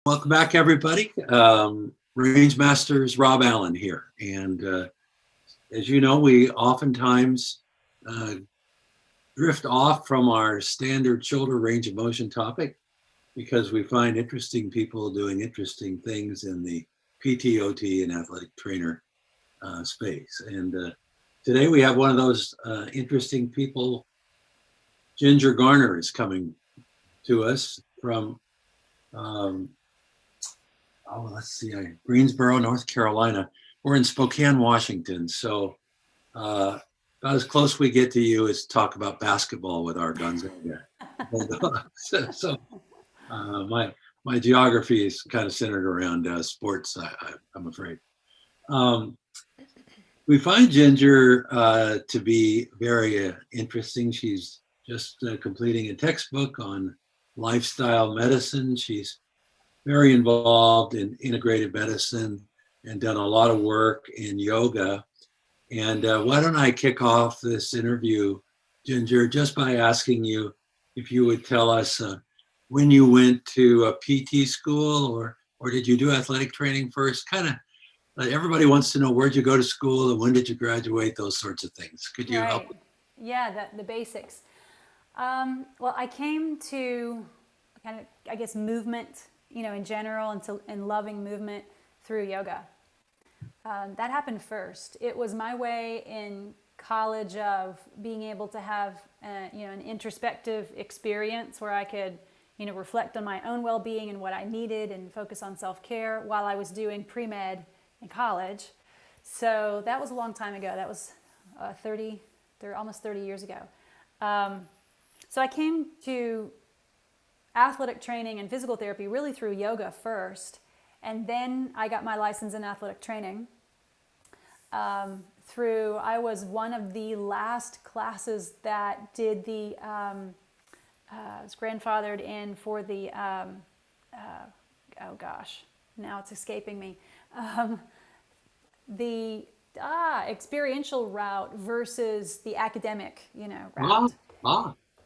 Welcome back, everybody. RangeMaster's Rob Allen here. And as you know, we oftentimes uh, drift off from our standard shoulder range of motion topic because we find interesting people doing interesting things in the PTOT and athletic trainer space. And today we have one of those interesting people. Ginger Garner is coming to us from let's see, Greensboro, North Carolina. We're in Spokane, Washington. So about as close we get to you is talk about basketball with our Gonzaga. so my geography is kind of centered around sports, I'm afraid. We find Ginger to be very interesting. She's just completing a textbook on lifestyle medicine. She's very involved in integrative medicine and done a lot of work in yoga. And why don't I kick off this interview, Ginger, just by asking you if you would tell us when you went to a PT school or did you do athletic training first? Kind of everybody wants to know, where'd you go to school and when did you graduate, those sorts of things. Could you help? Yeah, the basics. Well, I came to kind of, I guess, movement, in general, and loving movement through yoga. That happened first. It was my way in college of being able to have, an introspective experience where I could, reflect on my own well-being and what I needed and focus on self-care while I was doing pre-med in college. So that was a long time ago. That was almost 30 years ago. So I came to athletic training and physical therapy really through yoga first, and then I got my license in athletic training I was one of the last classes that did the was grandfathered in for the oh gosh, now it's escaping me, the experiential route versus the academic route.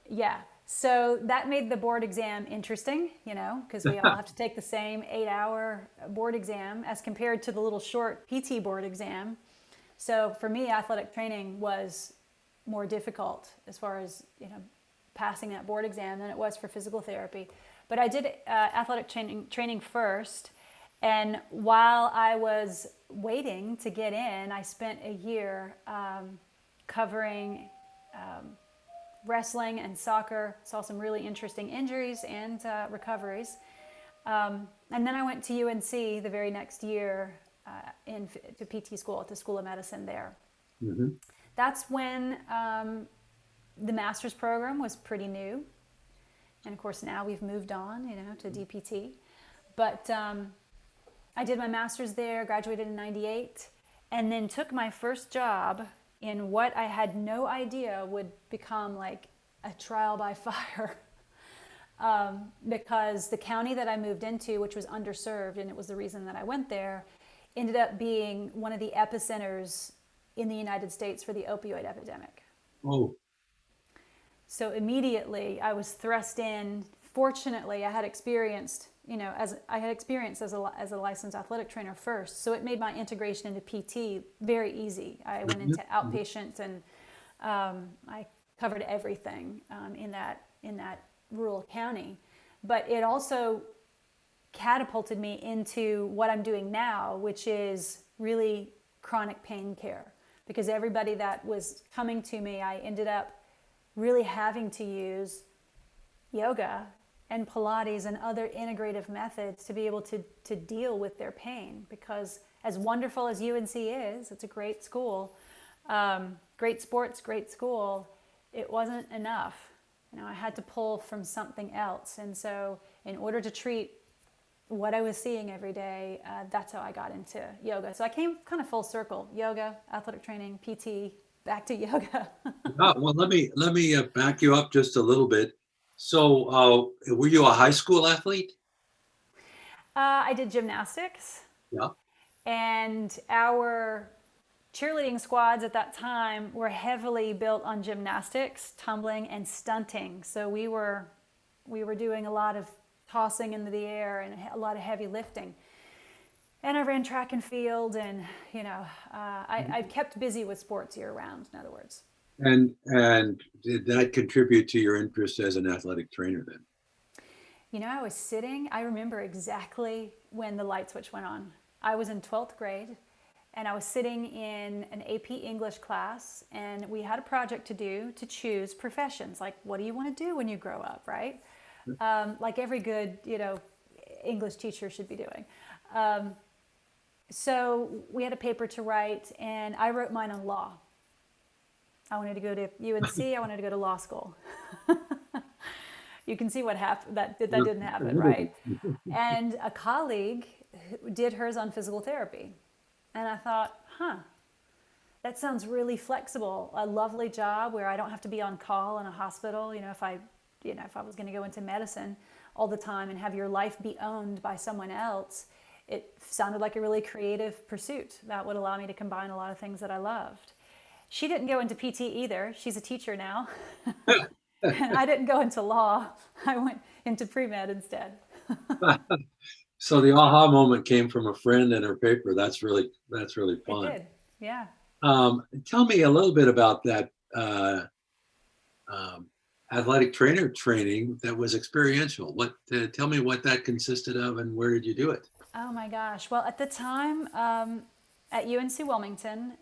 Yeah. So that made the board exam interesting, because we all have to take the same 8-hour board exam as compared to the little short PT board exam. So for me, athletic training was more difficult as far as, passing that board exam than it was for physical therapy. But I did athletic training first. And while I was waiting to get in, I spent a year covering wrestling and soccer, saw some really interesting injuries and recoveries. And then I went to UNC the very next year to PT school, to School of Medicine there. Mm-hmm. That's when the master's program was pretty new. And of course now we've moved on, to DPT. But I did my master's there, graduated in 98, and then took my first job in what I had no idea would become like a trial by fire. Because the county that I moved into, which was underserved, and it was the reason that I went there, ended up being one of the epicenters in the United States for the opioid epidemic. Oh. So immediately I was thrust in. Fortunately, I had experienced as a licensed athletic trainer first, so it made my integration into PT very easy. I went into outpatient, and I covered everything in that rural county. But it also catapulted me into what I'm doing now, which is really chronic pain care. Because everybody that was coming to me, I ended up really having to use yoga and Pilates and other integrative methods to be able to deal with their pain. Because as wonderful as UNC is, it's a great school, great sports, great school, it wasn't enough. I had to pull from something else. And so in order to treat what I was seeing every day, that's how I got into yoga. So I came kind of full circle: yoga, athletic training, PT, back to yoga. Well, let me back you up just a little bit. So, were you a high school athlete? I did gymnastics. Yeah. And our cheerleading squads at that time were heavily built on gymnastics, tumbling, and stunting. So we were doing a lot of tossing into the air and a lot of heavy lifting. And I ran track and field, and I kept busy with sports year round, in other words. And did that contribute to your interest as an athletic trainer then? I remember exactly when the light switch went on. I was in 12th grade, and I was sitting in an AP English class, and we had a project to do to choose professions. Like, what do you want to do when you grow up, right? Like every good, English teacher should be doing. So we had a paper to write, and I wrote mine on law. I wanted to go to UNC. I wanted to go to law school. You can see what happened. That didn't happen, right? And a colleague did hers on physical therapy. And I thought, that sounds really flexible. A lovely job where I don't have to be on call in a hospital. If I was going to go into medicine all the time and have your life be owned by someone else, it sounded like a really creative pursuit that would allow me to combine a lot of things that I loved. She didn't go into PT either. She's a teacher now. And I didn't go into law. I went into pre-med instead. So the aha moment came from a friend and her paper. That's really fun. It did, yeah. Tell me a little bit about that athletic trainer training that was experiential. Tell me what that consisted of and where did you do it? Oh my gosh. Well, at the time at UNC Wilmington,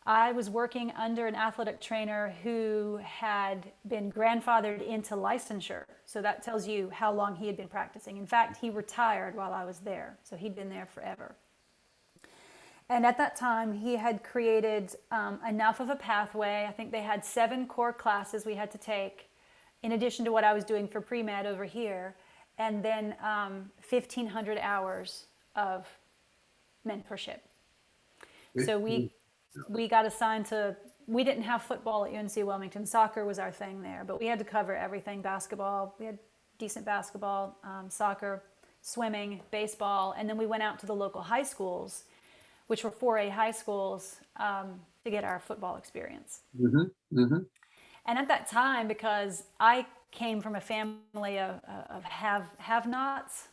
I was working under an athletic trainer who had been grandfathered into licensure. So that tells you how long he had been practicing. In fact, he retired while I was there. So he'd been there forever. And at that time, he had created enough of a pathway. I think they had 7 core classes we had to take, in addition to what I was doing for pre-med over here, and then 1,500 hours of mentorship. So we got assigned to, we didn't have football at UNC Wilmington. Soccer was our thing there, but we had to cover everything. Basketball, we had decent basketball, soccer, swimming, baseball, and then we went out to the local high schools, which were 4A high schools, to get our football experience. Mm-hmm. Mm-hmm. And at that time, because I came from a family of have-nots,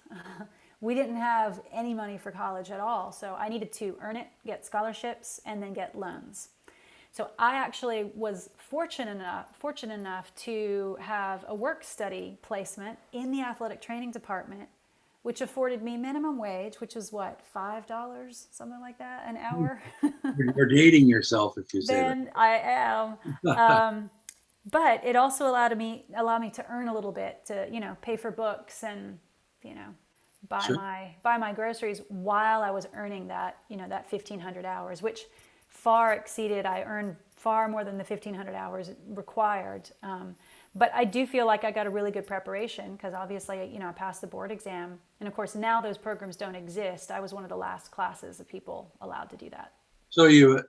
we didn't have any money for college at all. So I needed to earn it, get scholarships, and then get loans. So I actually was fortunate enough to have a work study placement in the athletic training department, which afforded me minimum wage, which was what, $5, something like that, an hour? You're dating yourself if you say then that. I am. But it also allowed me to earn a little bit to, pay for books and, buy Sure. my groceries while I was earning that, that 1,500 hours, which far exceeded, I earned far more than the 1,500 hours required. But I do feel like I got a really good preparation because obviously, I passed the board exam. And of course, now those programs don't exist. I was one of the last classes of people allowed to do that. So you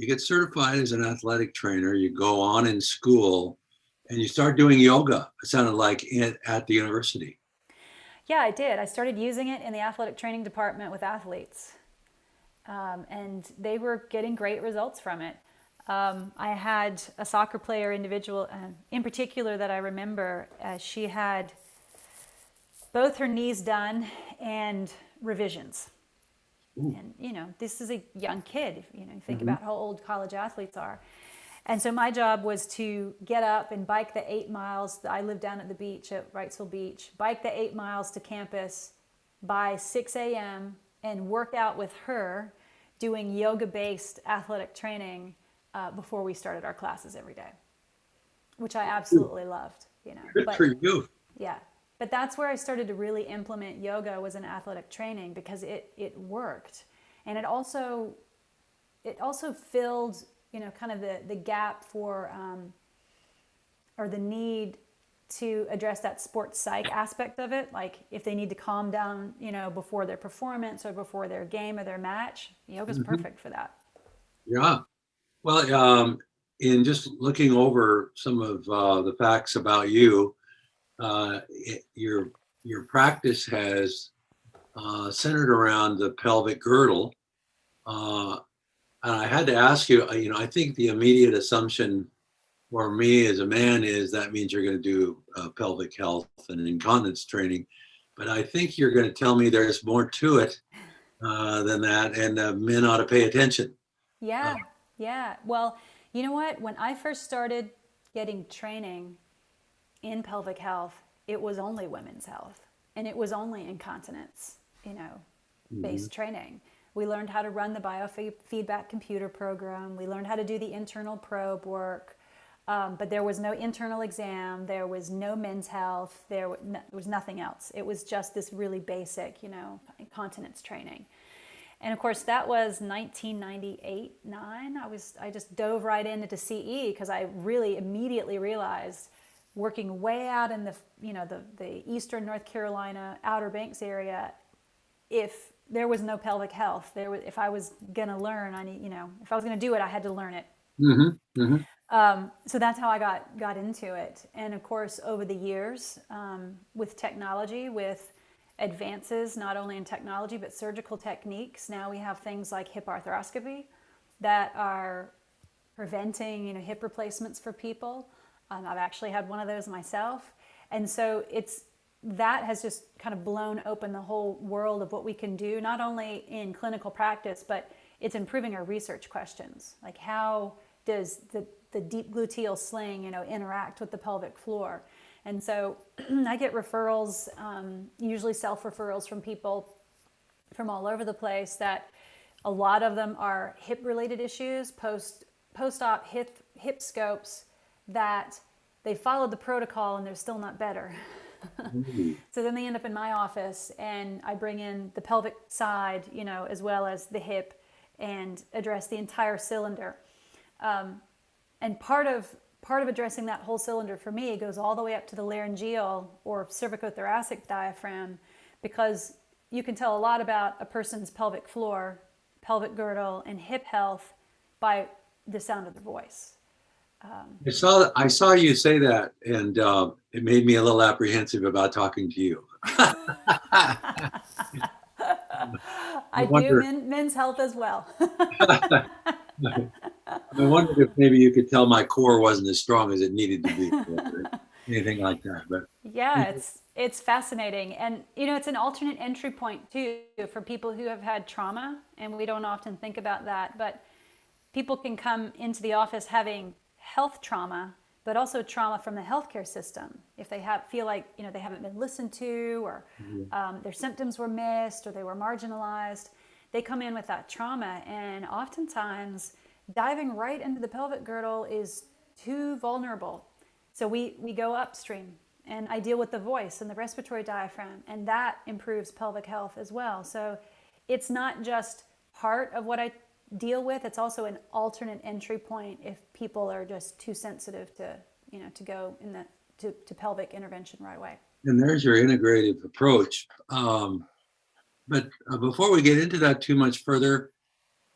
get certified as an athletic trainer, you go on in school and you start doing yoga, it sounded like, at the university. Yeah, I did. I started using it in the athletic training department with athletes. And they were getting great results from it. I had a soccer player individual in particular that I remember. She had both her knees done and revisions. Ooh. And, this is a young kid. You think about how old college athletes are. And so my job was to get up and bike the 8 miles. I lived down at the beach at Wrightsville Beach. Bike the 8 miles to campus by 6 a.m. and work out with her doing yoga-based athletic training before we started our classes every day, which I absolutely loved. Good for you. Yeah. But that's where I started to really implement yoga was in athletic training because it worked. And it also filled, kind of the gap for, or the need to address that sports psych aspect of it. Like if they need to calm down, before their performance or before their game or their match, yoga's perfect for that. Yeah. Well, in just looking over some of the facts about you, your practice has centered around the pelvic girdle. And I had to ask you, I think the immediate assumption for me as a man is that means you're going to do pelvic health and incontinence training. But I think you're going to tell me there's more to it than that, and men ought to pay attention. Yeah, yeah. Well, you know what? When I first started getting training in pelvic health, it was only women's health, and it was only incontinence, based training. We learned how to run the biofeedback computer program. We learned how to do the internal probe work. But there was no internal exam. There was no men's health. There was nothing else. It was just this really basic, incontinence training. And of course, that was 1998, 9. I just dove right into CE because I really immediately realized, working way out in the eastern North Carolina Outer Banks area, if there was no pelvic health, if I was gonna learn, if I was gonna do it, I had to learn it. Mm-hmm. Mm-hmm. So that's how I got into it. And of course, over the years, with technology, with advances not only in technology but surgical techniques, now we have things like hip arthroscopy that are preventing hip replacements for people. I've actually had one of those myself, and so that has just kind of blown open the whole world of what we can do, not only in clinical practice, but it's improving our research questions, like how does the deep gluteal sling interact with the pelvic floor. And so I get referrals, usually self-referrals from people from all over the place, that a lot of them are hip-related issues, post-op hip scopes, that they followed the protocol and they're still not better. So then they end up in my office, and I bring in the pelvic side, as well as the hip, and address the entire cylinder. And part of addressing that whole cylinder for me goes all the way up to the laryngeal or cervicothoracic diaphragm, because you can tell a lot about a person's pelvic floor, pelvic girdle, and hip health by the sound of their voice. I saw you say that, and it made me a little apprehensive about talking to you. I do men's health as well. I wondered if maybe you could tell my core wasn't as strong as it needed to be, or anything like that. But yeah, it's fascinating, and it's an alternate entry point too for people who have had trauma, and we don't often think about that. But people can come into the office having health trauma, but also trauma from the healthcare system. If they feel like they haven't been listened to, or their symptoms were missed, or they were marginalized, they come in with that trauma, and oftentimes diving right into the pelvic girdle is too vulnerable. So we go upstream, and I deal with the voice and the respiratory diaphragm, and that improves pelvic health as well. So it's not just part of what I deal with, it's also an alternate entry point if people are just too sensitive to go to pelvic intervention right away. And there's your integrative approach. But before we get into that too much further,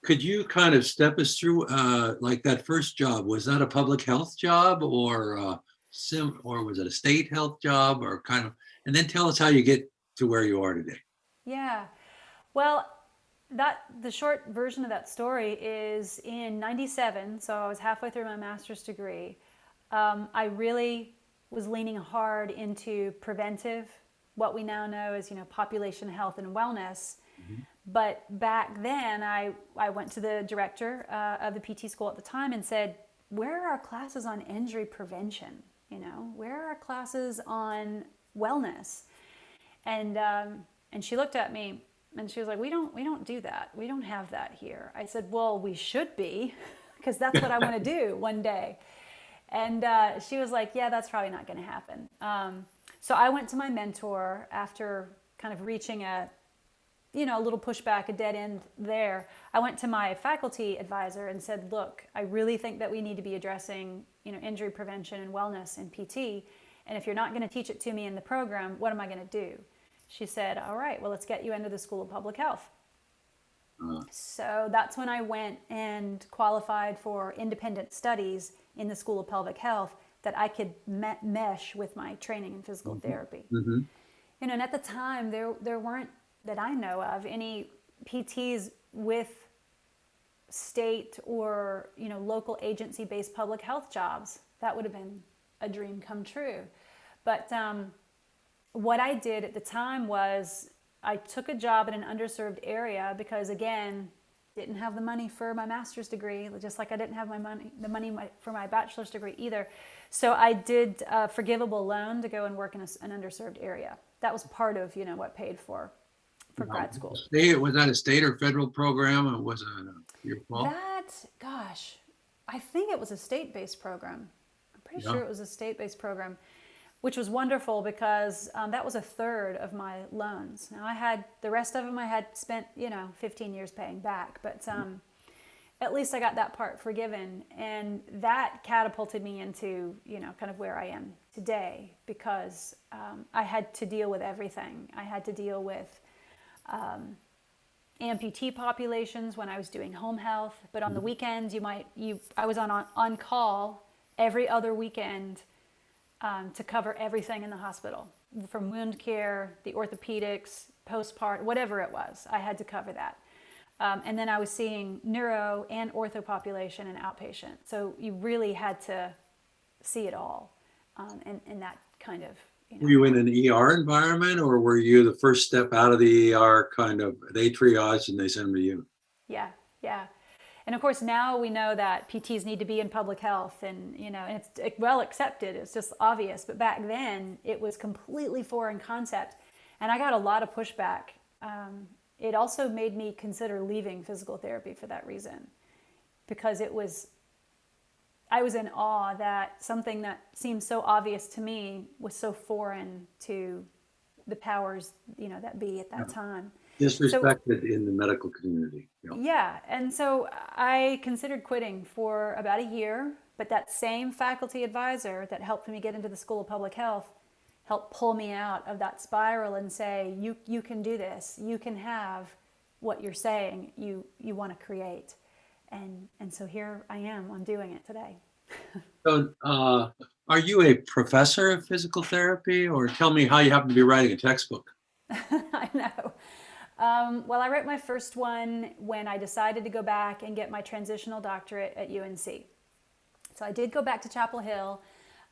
could you kind of step us through like that first job? Was that a public health job, or was it a state health job, or kind of? And then tell us how you get to where you are today. Yeah, well, the short version of that story is in '97. So I was halfway through my master's degree. I really was leaning hard into preventive, what we now know as population health and wellness. Mm-hmm. But back then, I went to the director of the PT school at the time and said, "Where are our classes on injury prevention? Where are our classes on wellness?" And she looked at me and she was like, "We don't do that. We don't have that here." I said, "Well, we should be, because that's what I want to do one day." And she was like, "Yeah, that's probably not going to happen." So I went to my mentor after kind of reaching a little pushback, a dead end there. I went to my faculty advisor and said, "Look, I really think that we need to be addressing, injury prevention and wellness in PT. And if you're not going to teach it to me in the program, what am I going to do?" She said, "All right, well, let's get you into the School of Public Health." So that's when I went and qualified for independent studies in the School of Pelvic Health that I could mesh with my training in physical therapy. Mm-hmm. And at the time, there weren't, that I know of, any PTs with state or local agency-based public health jobs. That would have been a dream come true. But what I did at the time was I took a job in an underserved area because, again, didn't have the money for my master's degree, just like I didn't have the money for my bachelor's degree either. So I did a forgivable loan to go and work in an underserved area. That was part of, what paid for grad school. Was that a state or federal program, or was it your fault? Gosh, I think it was a state-based program. I'm pretty sure it was a state-based program, which was wonderful because that was a third of my loans. Now the rest of them I had spent, 15 years paying back, but at least I got that part forgiven. And that catapulted me into, kind of where I am today because I had to deal with everything. I had to deal with amputee populations when I was doing home health, but on the weekends I was on call every other weekend to cover everything in the hospital, from wound care, the orthopedics, postpartum, whatever it was. I had to cover that. And then I was seeing neuro and ortho population and outpatient. So you really had to see it all in that kind of. Were you in an ER environment, or were you the first step out of the ER kind of, they triage and they send to you? Yeah. And of course, now we know that PTs need to be in public health and, and it's well accepted. It's just obvious. But back then, it was completely foreign concept. And I got a lot of pushback. It also made me consider leaving physical therapy for that reason. Because I was in awe that something that seemed so obvious to me was so foreign to the powers, that be at that time. Disrespected in the medical community. Yeah. And so I considered quitting for about a year, but that same faculty advisor that helped me get into the School of Public Health helped pull me out of that spiral and say, you can do this. You can have what you're saying you want to create. And so here I am. I'm doing it today. So are you a professor of physical therapy, or tell me how you happen to be writing a textbook? I know. Well, I wrote my first one when I decided to go back and get my transitional doctorate at UNC. So I did go back to Chapel Hill,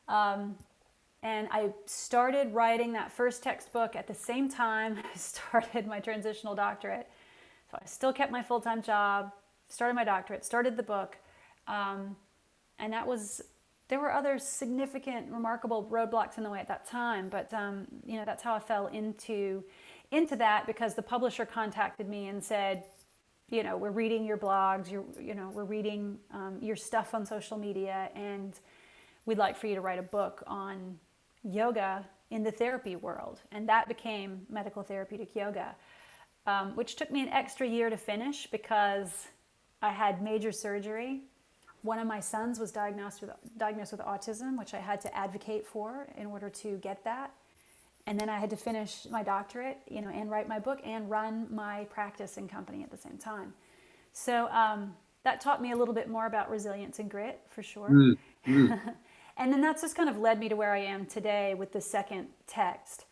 and I started writing that first textbook at the same time I started my transitional doctorate. So I still kept my full-time job, started my doctorate, started the book, and there were other significant, remarkable roadblocks in the way at that time, but that's how I fell into that, because the publisher contacted me and said, we're reading your blogs, we're reading your stuff on social media, and we'd like for you to write a book on yoga in the therapy world. And that became Medical Therapeutic Yoga, which took me an extra year to finish because I had major surgery. One of my sons was diagnosed with autism, which I had to advocate for in order to get that. And then I had to finish my doctorate, and write my book and run my practice and company at the same time. So that taught me a little bit more about resilience and grit, for sure. And then that's just kind of led me to where I am today with the second text.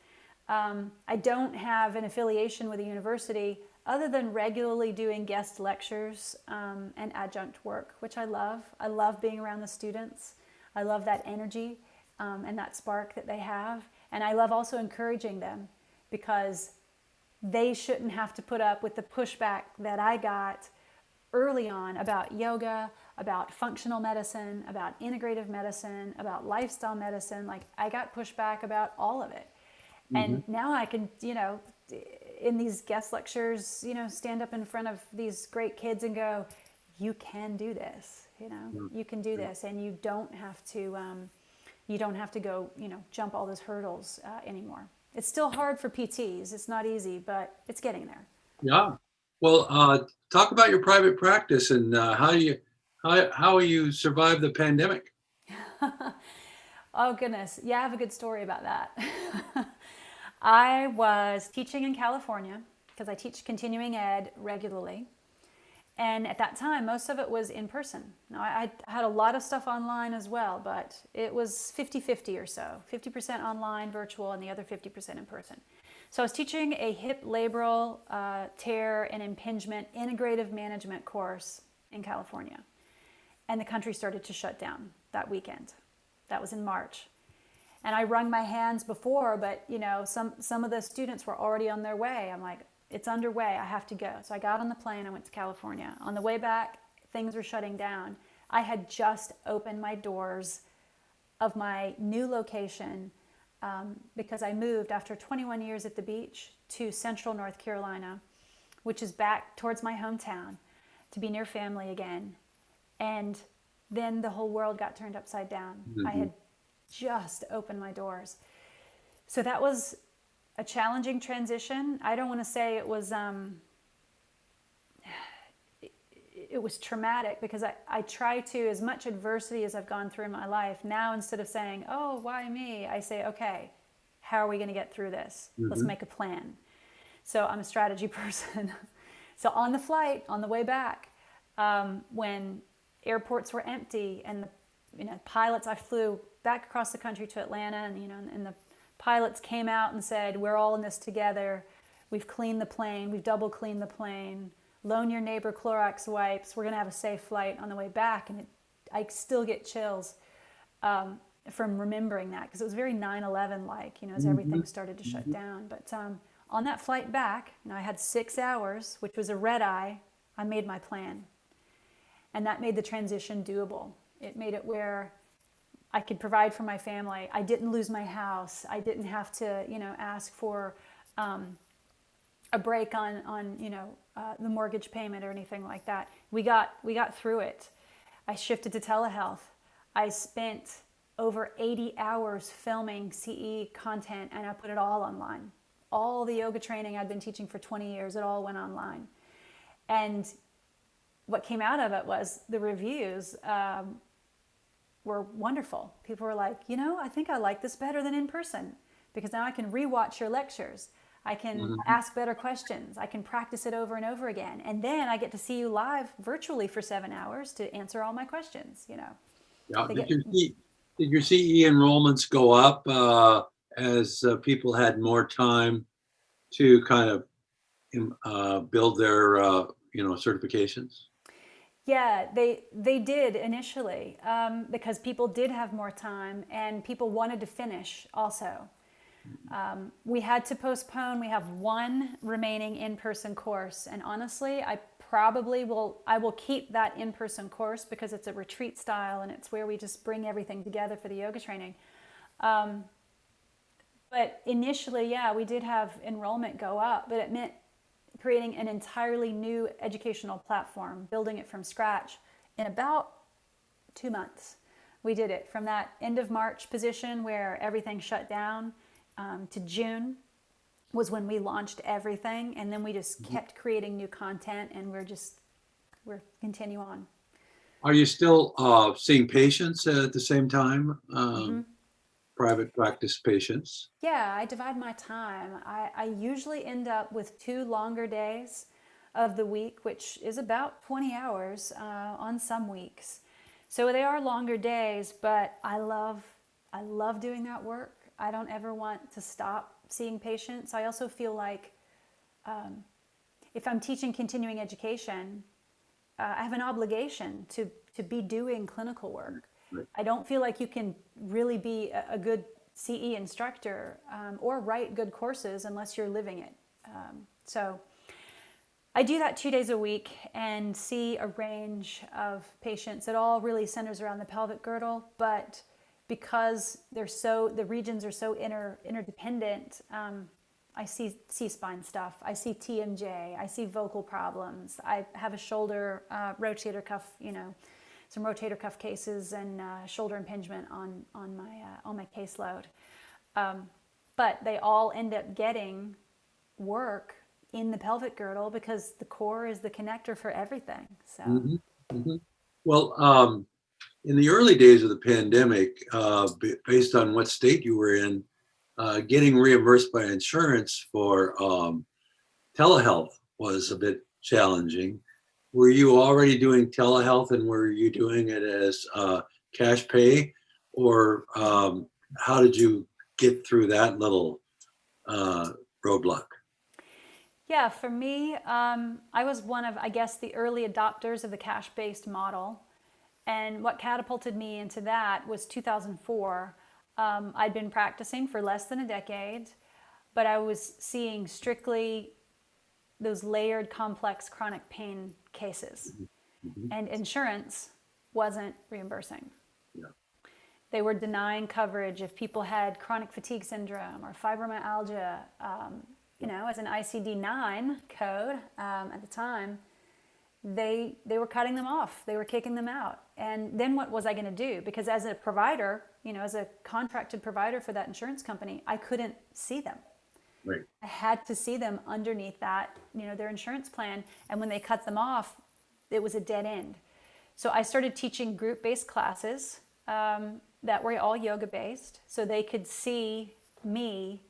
I don't have an affiliation with a university other than regularly doing guest lectures and adjunct work, which I love. I love being around the students. I love that energy and that spark that they have. And I love also encouraging them, because they shouldn't have to put up with the pushback that I got early on about yoga, about functional medicine, about integrative medicine, about lifestyle medicine. Like, I got pushback about all of it. And now I can, in these guest lectures, stand up in front of these great kids and go, you can do this, you can do this, and you don't have to go, jump all those hurdles anymore. It's still hard for PTs. It's not easy, but it's getting there. Yeah. Well, talk about your private practice and how you survived the pandemic. Oh, goodness. Yeah, I have a good story about that. I was teaching in California because I teach continuing ed regularly. And at that time, most of it was in person. Now, I had a lot of stuff online as well, but it was 50-50 or so, 50% online, virtual, and the other 50% in person. So I was teaching a hip labral tear and impingement integrative management course in California. And the country started to shut down that weekend. That was in March. And I wrung my hands before, but some of the students were already on their way. I'm like, it's underway, I have to go. So I got on the plane, I went to California. On the way back, things were shutting down. I had just opened my doors of my new location because I moved after 21 years at the beach to central North Carolina, which is back towards my hometown, to be near family again. And then the whole world got turned upside down. I had just opened my doors. So that was a challenging transition. I don't want to say it was traumatic, because I try to, as much adversity as I've gone through in my life, now instead of saying, oh, why me? I say, okay, how are we going to get through this? Let's make a plan. So I'm a strategy person. So on the flight, on the way back, when airports were empty and the pilots, I flew back across the country to Atlanta, and the pilots came out and said, we're all in this together. We've cleaned the plane. We've double cleaned the plane. Loan your neighbor Clorox wipes. We're going to have a safe flight on the way back. And I still get chills from remembering that, because it was very 9/11 like, as everything started to shut down. But on that flight back, I had 6 hours, which was a red eye. I made my plan. And that made the transition doable. It made it where I could provide for my family. I didn't lose my house. I didn't have to, ask for a break on the mortgage payment or anything like that. We got through it. I shifted to telehealth. I spent over 80 hours filming CE content, and I put it all online. All the yoga training I'd been teaching for 20 years, it all went online. And what came out of it was the reviews were wonderful. People were like, I think I like this better than in person, because now I can rewatch your lectures. I can ask better questions. I can practice it over and over again. And then I get to see you live virtually for 7 hours to answer all my questions, Yeah. Did your CE enrollments go up as people had more time to kind of build their, certifications? Yeah, they did initially, because people did have more time and people wanted to finish also. We had to postpone. We have one remaining in-person course, and honestly, I will keep that in-person course because it's a retreat style and it's where we just bring everything together for the yoga training. But initially, yeah, we did have enrollment go up, but it meant creating an entirely new educational platform, building it from scratch in about 2 months. We did it from that end of March position where everything shut down to June was when we launched everything, and then we just kept creating new content, and we're continue on. Are you still seeing patients at the same time? Private practice patients? Yeah, I divide my time. I usually end up with 2 longer days of the week, which is about 20 hours on some weeks. So they are longer days, but I love doing that work. I don't ever want to stop seeing patients. I also feel like if I'm teaching continuing education, I have an obligation to be doing clinical work. Right. I don't feel like you can really be a good CE instructor or write good courses unless you're living it. So I do that 2 days a week and see a range of patients. It all really centers around the pelvic girdle, but because the regions are so interdependent, I see C-spine stuff, I see TMJ, I see vocal problems, I have a shoulder rotator cuff, some rotator cuff cases and shoulder impingement on my caseload. But they all end up getting work in the pelvic girdle because the core is the connector for everything. So. Well, in the early days of the pandemic, based on what state you were in, getting reimbursed by insurance for telehealth was a bit challenging. Were you already doing telehealth, and were you doing it as cash pay, or how did you get through that little roadblock? Yeah, for me, I was one of, I guess, the early adopters of the cash-based model. And what catapulted me into that was 2004. I'd been practicing for less than a decade, but I was seeing strictly those layered, complex chronic pain cases. Mhm. And insurance wasn't reimbursing. Yeah. They were denying coverage if people had chronic fatigue syndrome or fibromyalgia. As an ICD-9 code at the time, they were cutting them off. They were kicking them out. And then what was I going to do? Because as a provider, as a contracted provider for that insurance company, I couldn't see them. Right. I had to see them underneath that, their insurance plan. And when they cut them off, it was a dead end. So I started teaching group-based classes that were all yoga-based, so they could see me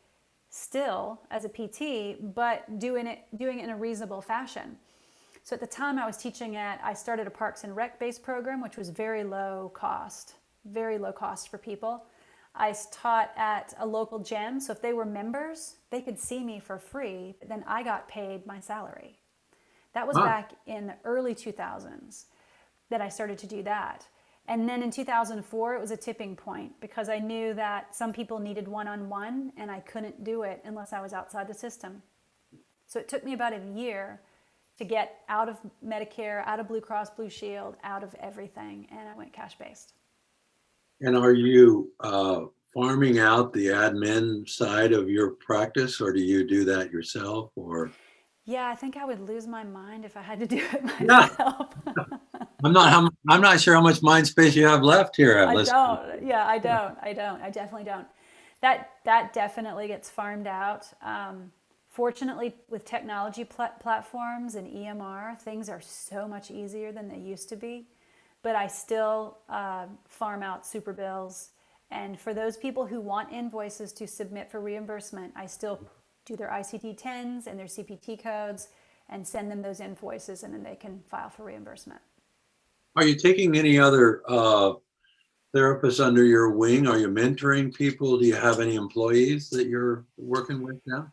still as a PT, but doing it in a reasonable fashion. So at the time I was teaching I started a Parks and Rec-based program, which was very low cost for people. I taught at a local gym, so if they were members, they could see me for free, but then I got paid my salary. That was back in the early 2000s that I started to do that. And then in 2004, it was a tipping point because I knew that some people needed one-on-one and I couldn't do it unless I was outside the system. So it took me about a year to get out of Medicare, out of Blue Cross Blue Shield, out of everything, and I went cash-based. And are you farming out the admin side of your practice, or do you do that yourself? Or Yeah, I think I would lose my mind if I had to do it yeah, myself. I'm not sure how much mind space you have left here. I don't. Yeah, I don't. I definitely don't. That definitely gets farmed out. Fortunately, with technology platforms and EMR, things are so much easier than they used to be. But I still farm out super bills. And for those people who want invoices to submit for reimbursement, I still do their ICD-10s and their CPT codes and send them those invoices, and then they can file for reimbursement. Are you taking any other therapists under your wing? Are you mentoring people? Do you have any employees that you're working with now?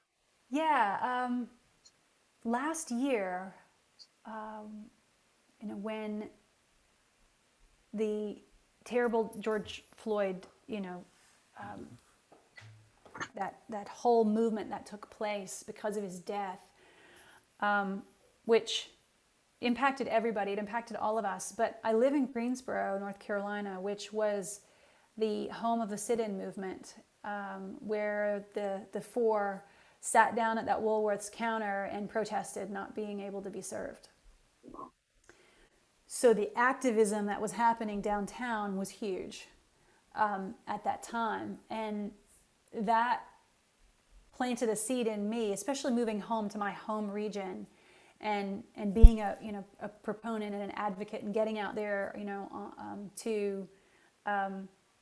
Yeah, last year, when the terrible George Floyd, that whole movement that took place because of his death, which impacted everybody. It impacted all of us. But I live in Greensboro, North Carolina, which was the home of the sit-in movement, where the four sat down at that Woolworth's counter and protested not being able to be served. So the activism that was happening downtown was huge at that time. And that planted a seed in me, especially moving home to my home region and being a proponent and an advocate and getting out there, to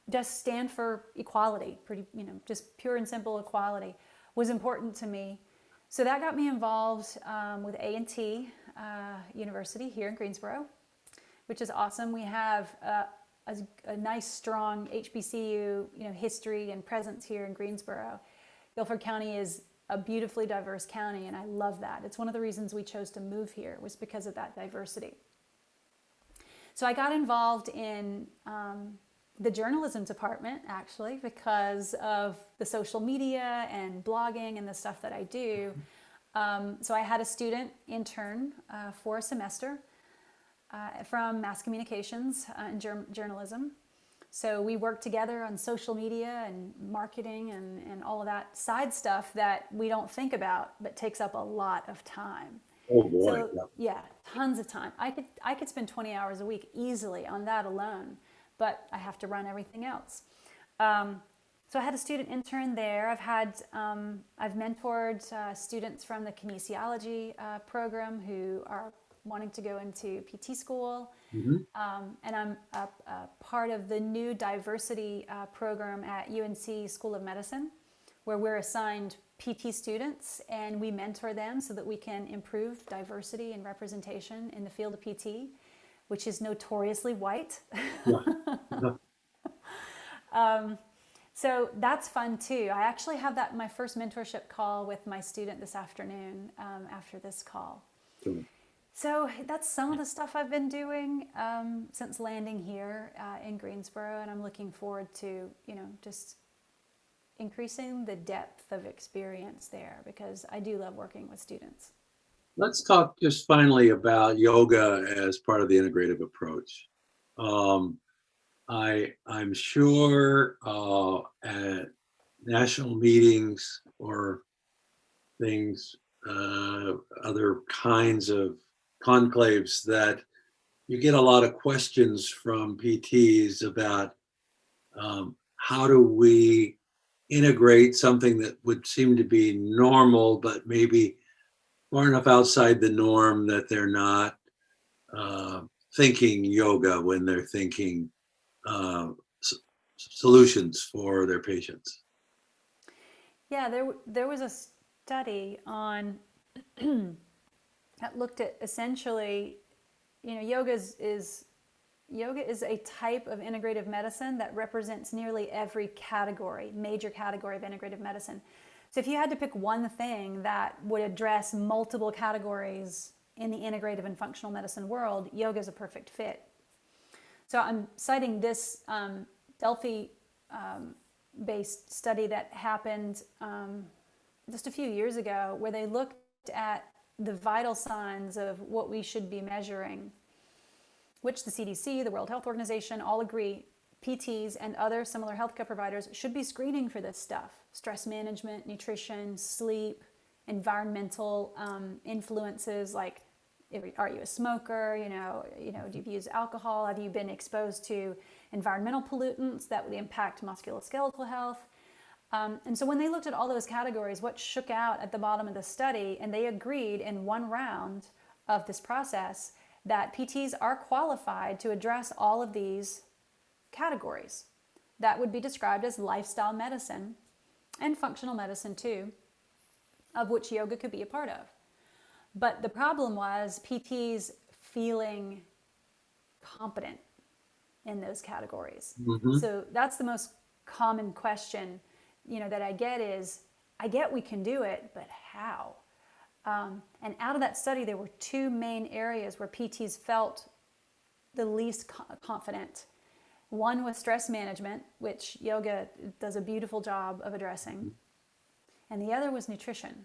just stand for equality, just pure and simple equality was important to me. So that got me involved with A&T University here in Greensboro, which is awesome. We have a nice, strong HBCU, history and presence here in Greensboro. Guilford County is a beautifully diverse county, and I love that. It's one of the reasons we chose to move here, was because of that diversity. So I got involved in the journalism department, actually, because of the social media and blogging and the stuff that I do. So I had a student intern for a semester from mass communications and journalism. So we worked together on social media and marketing and all of that side stuff that we don't think about, but takes up a lot of time. Oh boy. So, yeah, tons of time. I could spend 20 hours a week easily on that alone, but I have to run everything else. So I had a student intern there. I've mentored students from the kinesiology program who are wanting to go into PT school. Mm-hmm. And I'm a part of the new diversity program at UNC School of Medicine, where we're assigned PT students and we mentor them so that we can improve diversity and representation in the field of PT, which is notoriously white. Yeah. So that's fun too. I actually have my first mentorship call with my student this afternoon after this call. Cool. So that's some of the stuff I've been doing since landing here in Greensboro, and I'm looking forward to, just increasing the depth of experience there because I do love working with students. Let's talk just finally about yoga as part of the integrative approach. Um, I'm sure at national meetings or things, other kinds of conclaves, that you get a lot of questions from PTs about how do we integrate something that would seem to be normal, but maybe far enough outside the norm that they're not uh, thinking yoga when they're thinking uh, s- solutions for their patients. Yeah, there was a study on that looked at essentially, yoga is a type of integrative medicine that represents nearly every major category of integrative medicine. So if you had to pick one thing that would address multiple categories in the integrative and functional medicine world, yoga is a perfect fit. So I'm citing this Delphi based study that happened just a few years ago where they looked at the vital signs of what we should be measuring, which the CDC, the World Health Organization, all agree PTs and other similar healthcare providers should be screening for this stuff: stress management, nutrition, sleep, environmental influences like, are you a smoker? Do you use alcohol? Have you been exposed to environmental pollutants that would impact musculoskeletal health? And so when they looked at all those categories, what shook out at the bottom of the study, and they agreed in one round of this process that PTs are qualified to address all of these categories that would be described as lifestyle medicine and functional medicine too, of which yoga could be a part of. But the problem was PTs feeling competent in those categories. Mm-hmm. So that's the most common question, that I get is, I get we can do it, but how? And out of that study, there were two main areas where PTs felt the least confident. One was stress management, which yoga does a beautiful job of addressing. And the other was nutrition.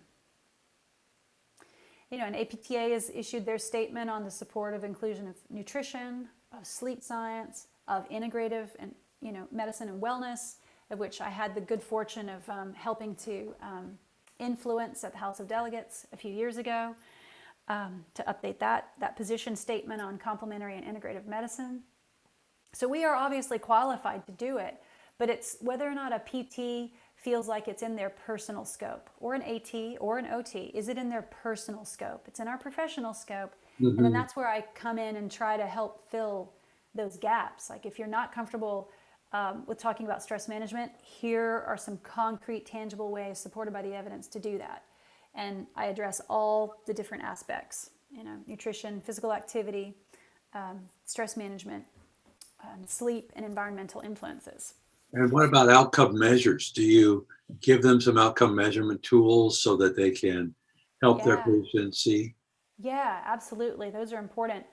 And APTA has issued their statement on the support of inclusion of nutrition, of sleep science, of integrative and medicine and wellness, of which I had the good fortune of helping to influence at the House of Delegates a few years ago to update that position statement on complementary and integrative medicine. So we are obviously qualified to do it, but it's whether or not a PT feels like it's in their personal scope, or an AT or an OT. Is it in their personal scope? It's in our professional scope. Mm-hmm. And then that's where I come in and try to help fill those gaps. Like, if you're not comfortable with talking about stress management, here are some concrete, tangible ways supported by the evidence to do that. And I address all the different aspects, nutrition, physical activity, stress management, sleep, and environmental influences. And what about outcome measures? Do you give them some outcome measurement tools so that they can help their patients see? Yeah, absolutely. Those are important.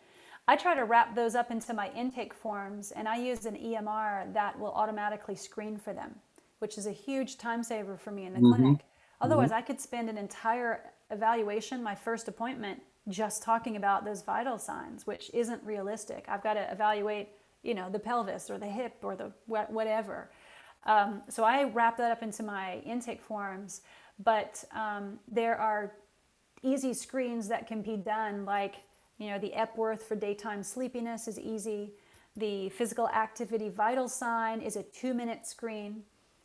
I try to wrap those up into my intake forms, and I use an EMR that will automatically screen for them, which is a huge time saver for me in the clinic. Otherwise, I could spend an entire evaluation, my first appointment, just talking about those vital signs, which isn't realistic. I've got to evaluate, the pelvis or the hip or the whatever. So I wrap that up into my intake forms, but there are easy screens that can be done, like, the Epworth for daytime sleepiness is easy. The physical activity vital sign is a 2-minute screen,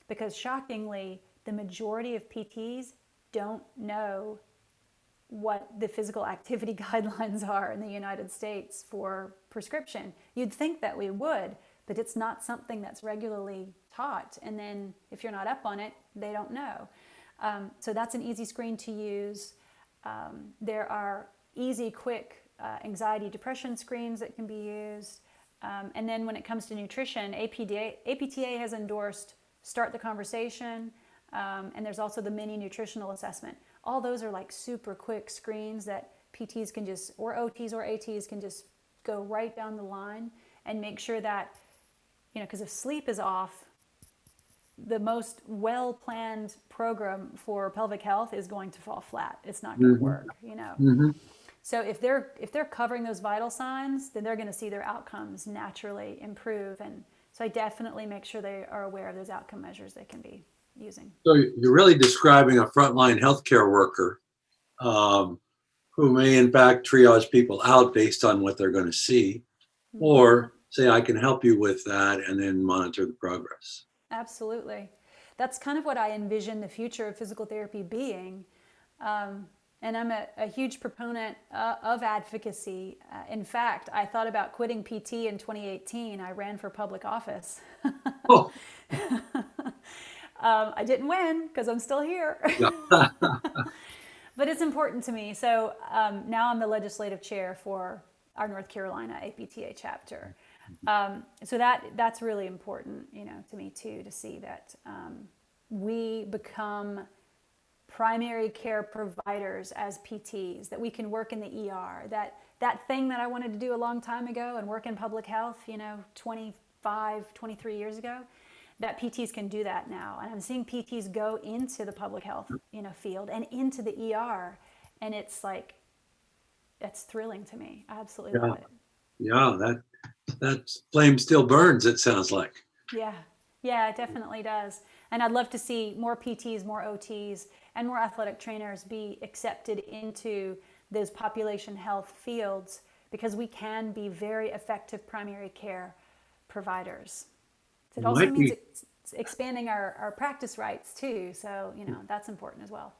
because shockingly, the majority of PTs don't know what the physical activity guidelines are in the United States for prescription. You'd think that we would, but it's not something that's regularly taught. And then if you're not up on it, they don't know. So that's an easy screen to use. There are easy, quick anxiety, depression screens that can be used. And then when it comes to nutrition, APTA has endorsed Start the Conversation, and there's also the mini nutritional assessment. All those are like super quick screens that PTs can just, or OTs or ATs can just go right down the line and make sure that, because if sleep is off, the most well-planned program for pelvic health is going to fall flat. It's not going to work, So if they're covering those vital signs, then they're going to see their outcomes naturally improve. And so I definitely make sure they are aware of those outcome measures they can be using. So you're really describing a frontline healthcare worker who may in fact triage people out based on what they're going to see, or say, I can help you with that, and then monitor the progress. Absolutely. That's kind of what I envision the future of physical therapy being. And I'm a huge proponent of advocacy. In fact, I thought about quitting PT in 2018. I ran for public office. Oh. I didn't win because I'm still here. Yeah. But it's important to me. So now I'm the legislative chair for our North Carolina APTA chapter. So that's really important, to me too, to see that we become primary care providers as PTs, that we can work in the ER, that thing that I wanted to do a long time ago and work in public health, 25, 23 years ago, that PTs can do that now. And I'm seeing PTs go into the public health, field and into the ER. And it's like, that's thrilling to me. I absolutely love it. Yeah, that flame still burns, it sounds like. Yeah, it definitely does. And I'd love to see more PTs, more OTs, and more athletic trainers be accepted into those population health fields, because we can be very effective primary care providers. It also means expanding our practice rights too. So, that's important as well.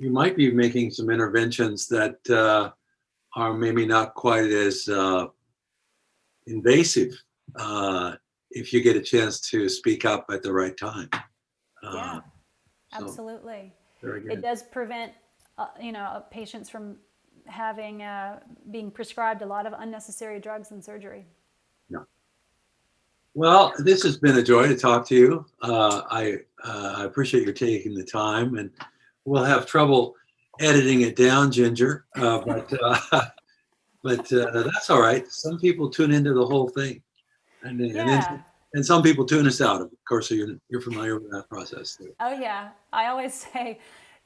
You might be making some interventions that are maybe not quite as invasive if you get a chance to speak up at the right time. Yeah, absolutely. Very good. It does prevent, patients from having being prescribed a lot of unnecessary drugs and surgery. Yeah. Well, this has been a joy to talk to you. I appreciate your taking the time, and we'll have trouble editing it down, Ginger, but that's all right. Some people tune into the whole thing, and some people tune us out. Of course, so you're familiar with that process too. Oh yeah, I always say,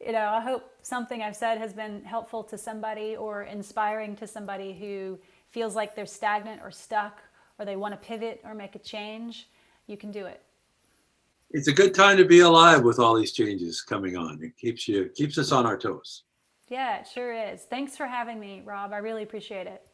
I hope something I've said has been helpful to somebody or inspiring to somebody who feels like they're stagnant or stuck, or they want to pivot or make a change. You can do it. It's a good time to be alive with all these changes coming on. It keeps us on our toes. Yeah, it sure is. Thanks for having me, Rob. I really appreciate it.